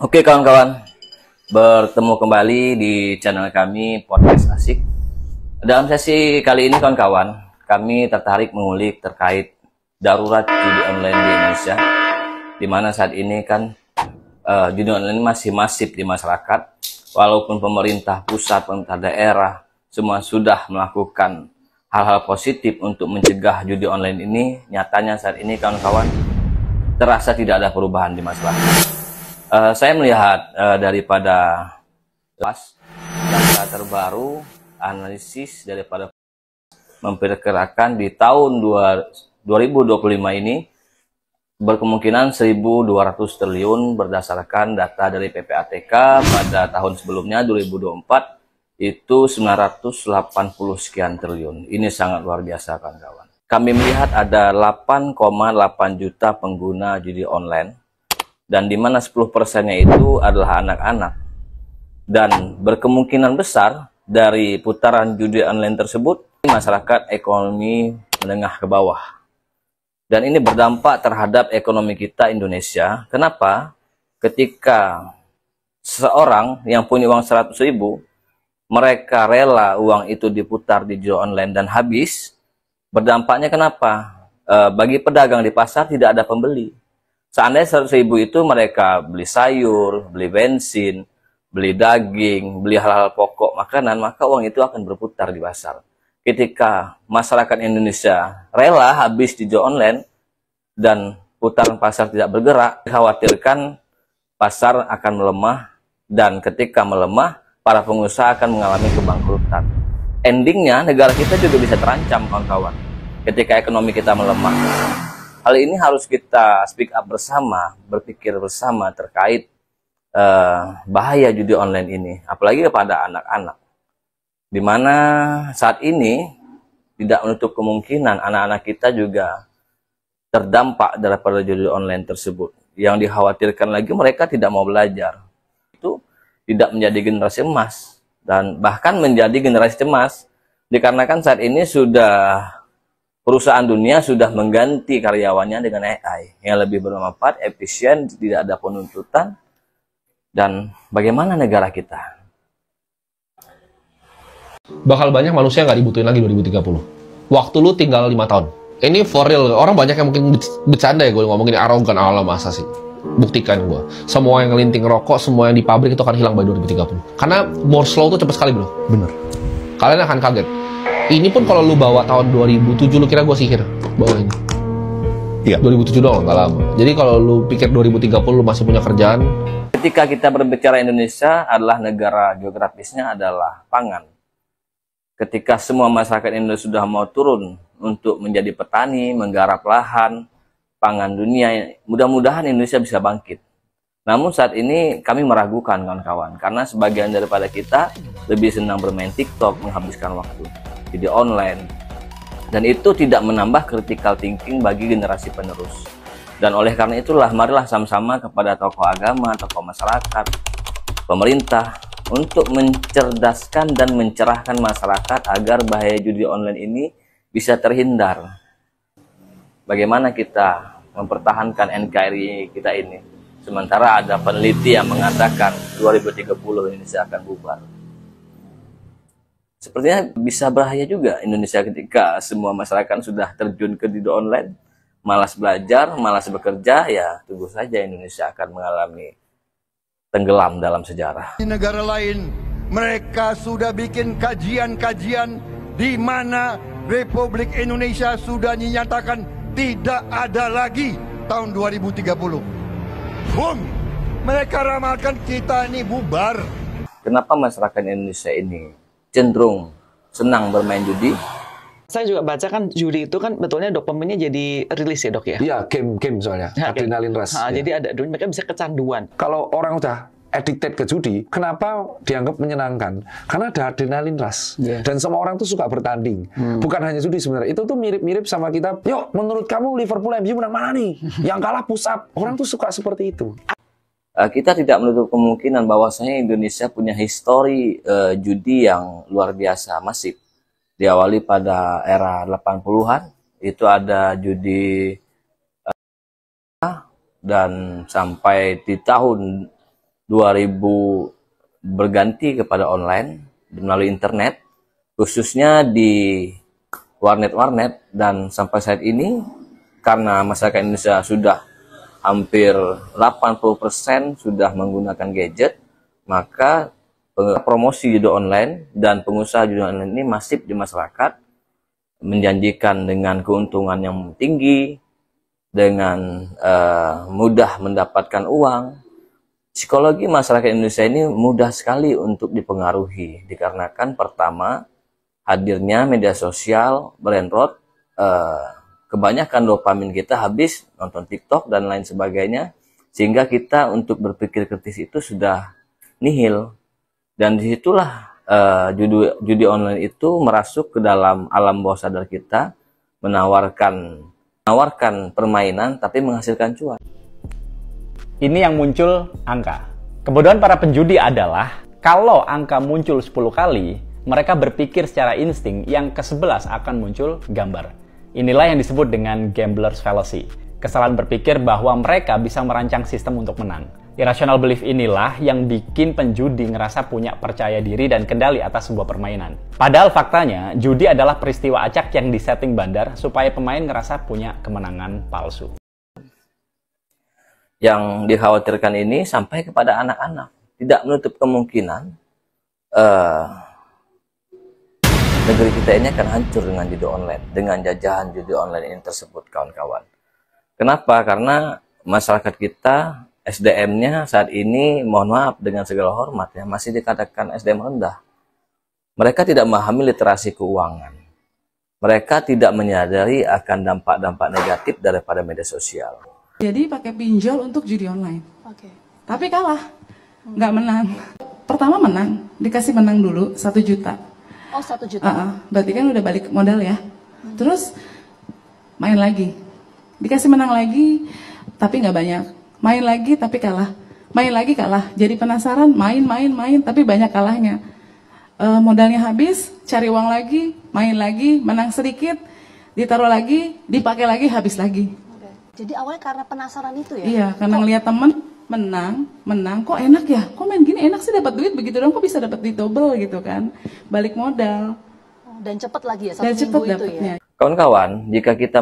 Oke kawan-kawan, bertemu kembali di channel kami Podcast Asik. Dalam sesi kali ini kawan-kawan, kami tertarik mengulik terkait darurat judi online di Indonesia, di mana saat ini kan judi online masih masif di masyarakat, walaupun pemerintah pusat, pemerintah daerah, semua sudah melakukan hal-hal positif untuk mencegah judi online ini. Nyatanya saat ini kawan-kawan, terasa tidak ada perubahan di masyarakat. Saya melihat daripada data terbaru analisis daripada memperkirakan di tahun 2025 ini berkemungkinan 1.200 triliun berdasarkan data dari PPATK pada tahun sebelumnya 2024 itu 980 sekian triliun. Ini sangat luar biasa kawan-kawan. Kami melihat ada 8,8 juta pengguna judi online, dan di mana 10%-nya itu adalah anak-anak. Dan berkemungkinan besar dari putaran judi online tersebut, masyarakat ekonomi menengah ke bawah. Dan ini berdampak terhadap ekonomi kita Indonesia. Kenapa? Ketika seseorang yang punya uang 100.000, mereka rela uang itu diputar di judi online dan habis, berdampaknya kenapa? Bagi pedagang di pasar tidak ada pembeli. Seandainya 100.000 itu mereka beli sayur, beli bensin, beli daging, beli hal-hal pokok makanan, maka uang itu akan berputar di pasar. Ketika masyarakat Indonesia rela habis di judi online dan putaran pasar tidak bergerak, dikhawatirkan pasar akan melemah, dan ketika melemah, para pengusaha akan mengalami kebangkrutan. Endingnya, negara kita juga bisa terancam kawan-kawan ketika ekonomi kita melemah. Hal ini harus kita speak up bersama, berpikir bersama terkait bahaya judi online ini, apalagi kepada anak-anak. Di mana saat ini tidak menutup kemungkinan anak-anak kita juga terdampak daripada judi online tersebut. Yang dikhawatirkan lagi mereka tidak mau belajar. Itu tidak menjadi generasi emas, dan bahkan menjadi generasi cemas, dikarenakan saat ini perusahaan dunia sudah mengganti karyawannya dengan AI yang lebih bermanfaat, efisien, tidak ada penuntutan. Dan bagaimana negara kita? Bakal banyak manusia nggak dibutuhin lagi 2030. Waktu lu tinggal 5 tahun. Ini for real. Orang banyak yang mungkin bercanda ya gue ngomongin arogan, ala masa sih. Buktikan gue. Semua yang ngelinting rokok, semua yang di pabrik itu akan hilang by 2030. Karena Moore's Law tuh cepat sekali bro. Bener. Kalian akan kaget. Ini pun kalau lu bawa tahun 2007, lu kira gue sihir bawa ini. Iya. 2007 doang, nggak lama. Jadi kalau lu pikir 2030 lu masih punya kerjaan. Ketika kita berbicara Indonesia adalah negara geografisnya adalah pangan. Ketika semua masyarakat Indonesia sudah mau turun untuk menjadi petani, menggarap lahan, pangan dunia, mudah-mudahan Indonesia bisa bangkit. Namun saat ini kami meragukan kawan-kawan, karena sebagian daripada kita lebih senang bermain TikTok, menghabiskan waktu jadi online, dan itu tidak menambah critical thinking bagi generasi penerus. Dan oleh karena itulah, marilah sama-sama kepada tokoh agama, tokoh masyarakat, pemerintah untuk mencerdaskan dan mencerahkan masyarakat agar bahaya judi online ini bisa terhindar. Bagaimana kita mempertahankan NKRI kita ini, sementara ada peneliti yang mengatakan 2030 Indonesia akan bubar. Sepertinya bisa bahaya juga Indonesia ketika semua masyarakat sudah terjun ke judi online, malas belajar, malas bekerja, ya tunggu saja Indonesia akan mengalami tenggelam dalam sejarah. Di negara lain, mereka sudah bikin kajian-kajian di mana Republik Indonesia sudah dinyatakan tidak ada lagi tahun 2030. Boom! Mereka ramalkan kita ini bubar. Kenapa masyarakat Indonesia ini cenderung senang bermain judi? Saya juga baca kan judi itu kan betulnya dopaminnya jadi rilis ya dok ya? Iya, game soalnya, adrenalin rush. Ya. Jadi ada mereka bisa kecanduan. Kalau orang udah addicted ke judi, kenapa dianggap menyenangkan? Karena ada adrenalin rush. Yeah. Dan semua orang tuh suka bertanding. Bukan hanya judi sebenarnya. Itu tuh mirip-mirip sama kita, yuk menurut kamu Liverpool MU menang mana nih? Yang kalah push up. Orang tuh suka seperti itu. Kita tidak menutup kemungkinan bahwasanya Indonesia punya histori judi yang luar biasa masif. Diawali pada era 80-an, itu ada judi dan sampai di tahun 2000 berganti kepada online melalui internet, khususnya di warnet-warnet, dan sampai saat ini karena masyarakat Indonesia sudah hampir 80% sudah menggunakan gadget, maka promosi judi online dan pengusaha judi online ini masif di masyarakat, menjanjikan dengan keuntungan yang tinggi, dengan mudah mendapatkan uang. Psikologi masyarakat Indonesia ini mudah sekali untuk dipengaruhi, dikarenakan pertama, hadirnya media sosial, brainrot, kebanyakan dopamin kita habis nonton TikTok dan lain sebagainya, sehingga kita untuk berpikir kritis itu sudah nihil. Dan disitulah judi online itu merasuk ke dalam alam bawah sadar kita, menawarkan permainan tapi menghasilkan cuan. Ini yang muncul angka. Kebodohan para penjudi adalah kalau angka muncul 10 kali, mereka berpikir secara insting yang ke-11 akan muncul gambar. Inilah yang disebut dengan gambler's fallacy. Kesalahan berpikir bahwa mereka bisa merancang sistem untuk menang. Irrational belief inilah yang bikin penjudi ngerasa punya percaya diri dan kendali atas sebuah permainan. Padahal faktanya, judi adalah peristiwa acak yang disetting bandar supaya pemain ngerasa punya kemenangan palsu. Yang dikhawatirkan ini sampai kepada anak-anak. Tidak menutup kemungkinan negeri kita ini akan hancur dengan judi online, dengan jajahan judi online ini tersebut, kawan-kawan. Kenapa? Karena masyarakat kita SDM-nya saat ini, mohon maaf dengan segala hormat ya, masih dikatakan SDM rendah. Mereka tidak memahami literasi keuangan. Mereka tidak menyadari akan dampak-dampak negatif daripada media sosial. Jadi pakai pinjol untuk judi online. Tapi kalah, nggak menang. Pertama menang, dikasih menang dulu 1 juta. Oh, 1 juta. Berarti kan udah balik modal ya. Terus main lagi, dikasih menang lagi, tapi nggak banyak. Main lagi tapi kalah, main lagi kalah. Jadi penasaran, main, tapi banyak kalahnya. Modalnya habis, cari uang lagi, main lagi, menang sedikit, ditaruh lagi, dipakai lagi, habis lagi. Jadi awalnya karena penasaran itu ya? Iya, karena ngeliat temen menang, kok enak ya? Kok main gini enak sih, dapat duit begitu dong, kok bisa dapat duit double gitu kan? Balik modal. Dan cepet lagi ya, dan cepet itu dapetnya. ya? Kawan-kawan, jika kita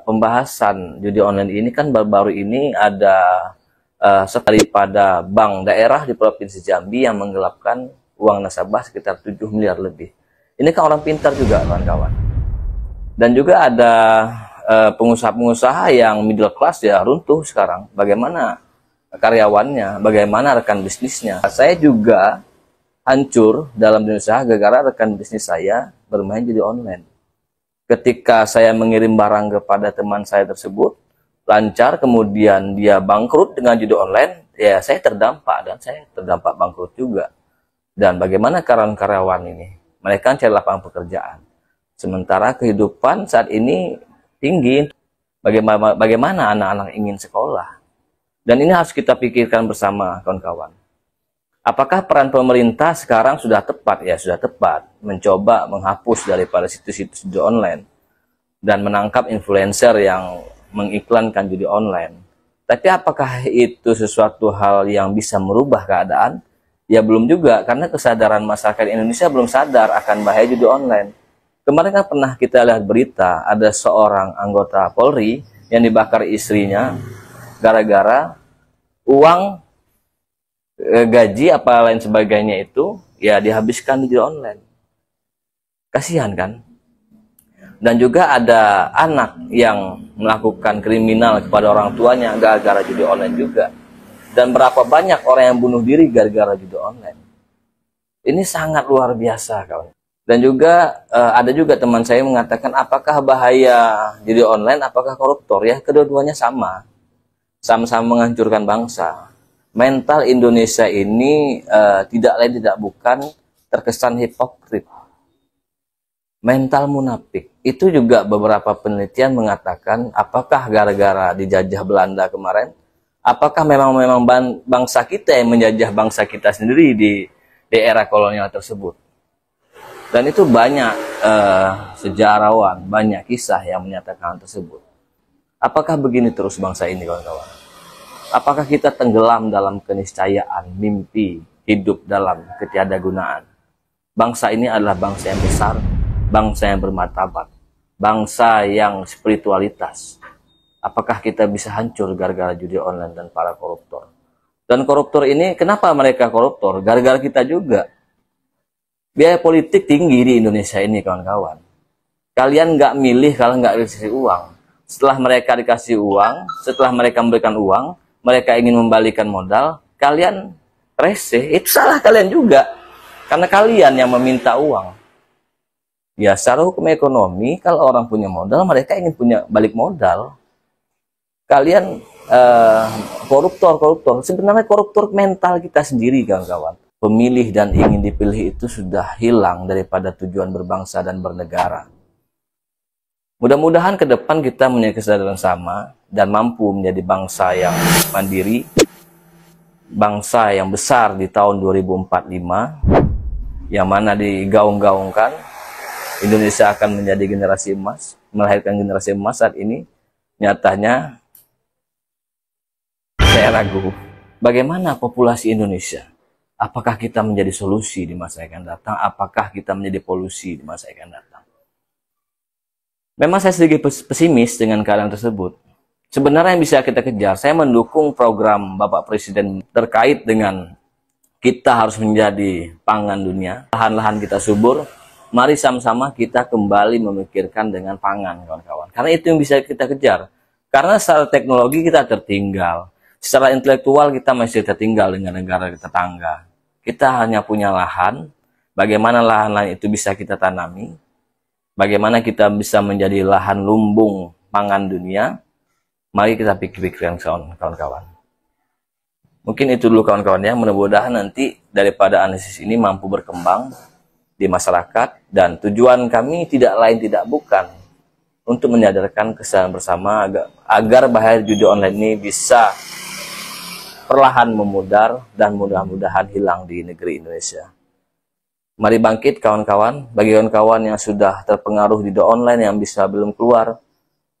pembahasan judi online ini kan baru-baru ini ada sekali pada bank daerah di Provinsi Jambi yang menggelapkan uang nasabah sekitar 7 miliar lebih. Ini kan orang pintar juga, kawan-kawan. Dan juga ada pengusaha-pengusaha yang middle class ya runtuh sekarang. Bagaimana karyawannya, bagaimana rekan bisnisnya. Saya juga hancur dalam dunia usaha gara-gara rekan bisnis saya bermain judi online. Ketika saya mengirim barang kepada teman saya tersebut, lancar, kemudian dia bangkrut dengan judi online, ya saya terdampak, dan saya terdampak bangkrut juga. Dan bagaimana karyawan ini? Mereka cari lapangan pekerjaan. Sementara kehidupan saat ini tinggi, bagaimana anak-anak ingin sekolah? Dan ini harus kita pikirkan bersama, kawan-kawan. Apakah peran pemerintah sekarang sudah tepat? Ya, sudah tepat. Mencoba menghapus daripada situs-situs judi online dan menangkap influencer yang mengiklankan judi online. Tapi apakah itu sesuatu hal yang bisa merubah keadaan? Ya belum juga, karena kesadaran masyarakat Indonesia belum sadar akan bahaya judi online. Kemarin kan pernah kita lihat berita, ada seorang anggota Polri yang dibakar istrinya gara-gara uang gaji apa lain sebagainya itu ya dihabiskan di judi online. Kasihan kan? Dan juga ada anak yang melakukan kriminal kepada orang tuanya gara-gara judi online juga. Dan berapa banyak orang yang bunuh diri gara-gara judi online. Ini sangat luar biasa, kawan. Dan juga ada juga teman saya mengatakan, apakah bahaya judi online, apakah koruptor? Ya, kedua-duanya sama. Sama-sama menghancurkan bangsa. Mental Indonesia ini tidak lain tidak bukan terkesan hipokrit. Mental munafik. Itu juga beberapa penelitian mengatakan apakah gara-gara dijajah Belanda kemarin, apakah memang bangsa kita yang menjajah bangsa kita sendiri di era kolonial tersebut. Dan itu banyak sejarawan, banyak kisah yang menyatakan hal tersebut. Apakah begini terus bangsa ini, kawan-kawan? Apakah kita tenggelam dalam keniscayaan, mimpi, hidup dalam ketiadagunaan? Bangsa ini adalah bangsa yang besar, bangsa yang bermartabat, bangsa yang spiritualitas. Apakah kita bisa hancur gara-gara judi online dan para koruptor? Dan koruptor ini, kenapa mereka koruptor? Gara-gara kita juga. Biaya politik tinggi di Indonesia ini, kawan-kawan. Kalian nggak milih kalau nggak dikasih uang. Setelah mereka dikasih uang, setelah mereka memberikan uang, mereka ingin membalikan modal, kalian reseh. Itu salah kalian juga. Karena kalian yang meminta uang. Ya, secara hukum ekonomi, kalau orang punya modal, mereka ingin punya balik modal. Kalian koruptor. Sebenarnya koruptor mental kita sendiri, kawan-kawan. Pemilih dan ingin dipilih itu sudah hilang daripada tujuan berbangsa dan bernegara. Mudah-mudahan ke depan kita punya kesadaran sama dan mampu menjadi bangsa yang mandiri, bangsa yang besar di tahun 2045, yang mana digaung-gaungkan Indonesia akan menjadi generasi emas, melahirkan generasi emas. Saat ini nyatanya saya ragu, bagaimana populasi Indonesia? Apakah kita menjadi solusi di masa yang akan datang? Apakah kita menjadi polusi di masa yang akan datang? Memang saya sedikit pesimis dengan keadaan tersebut. Sebenarnya yang bisa kita kejar, saya mendukung program Bapak Presiden terkait dengan kita harus menjadi pangan dunia. Lahan-lahan kita subur, mari sama-sama kita kembali memikirkan dengan pangan, kawan-kawan. Karena itu yang bisa kita kejar. Karena secara teknologi kita tertinggal. Secara intelektual kita masih tertinggal dengan negara tetangga. Kita hanya punya lahan, bagaimana lahan-lahan itu bisa kita tanami, bagaimana kita bisa menjadi lahan lumbung pangan dunia. Mari kita pikir-pikirkan, kawan-kawan. Mungkin itu dulu, kawan-kawan ya. Mudah-mudahan nanti daripada analisis ini mampu berkembang di masyarakat, dan tujuan kami tidak lain tidak bukan untuk menyadarkan kesadaran bersama agar bahaya judi online ini bisa perlahan memudar dan mudah-mudahan hilang di negeri Indonesia. Mari bangkit, kawan-kawan. Bagi kawan-kawan yang sudah terpengaruh di online yang bisa belum keluar,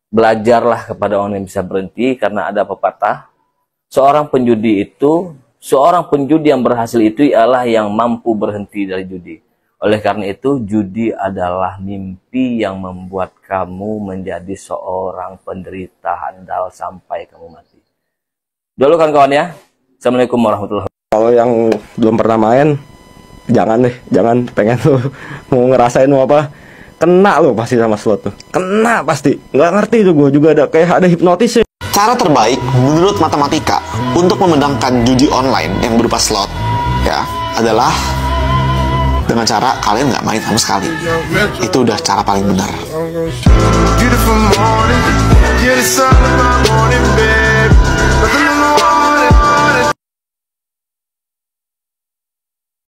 belajarlah kepada orang yang bisa berhenti, karena ada pepatah, seorang penjudi yang berhasil itu ialah yang mampu berhenti dari judi. Oleh karena itu, judi adalah mimpi yang membuat kamu menjadi seorang penderita handal sampai kamu mati. Dulu kawan-kawan ya. Assalamualaikum warahmatullahi wabarakatuh. Kalau yang belum pernah main, jangan pengen lu mau ngerasain mau apa, kena lu pasti sama slot tuh. Kena pasti. Nggak ngerti tuh, gue juga ada hipnotisnya. Cara terbaik menurut matematika untuk memenangkan judi online yang berupa slot ya adalah dengan cara kalian nggak main sama sekali. Itu udah cara paling benar.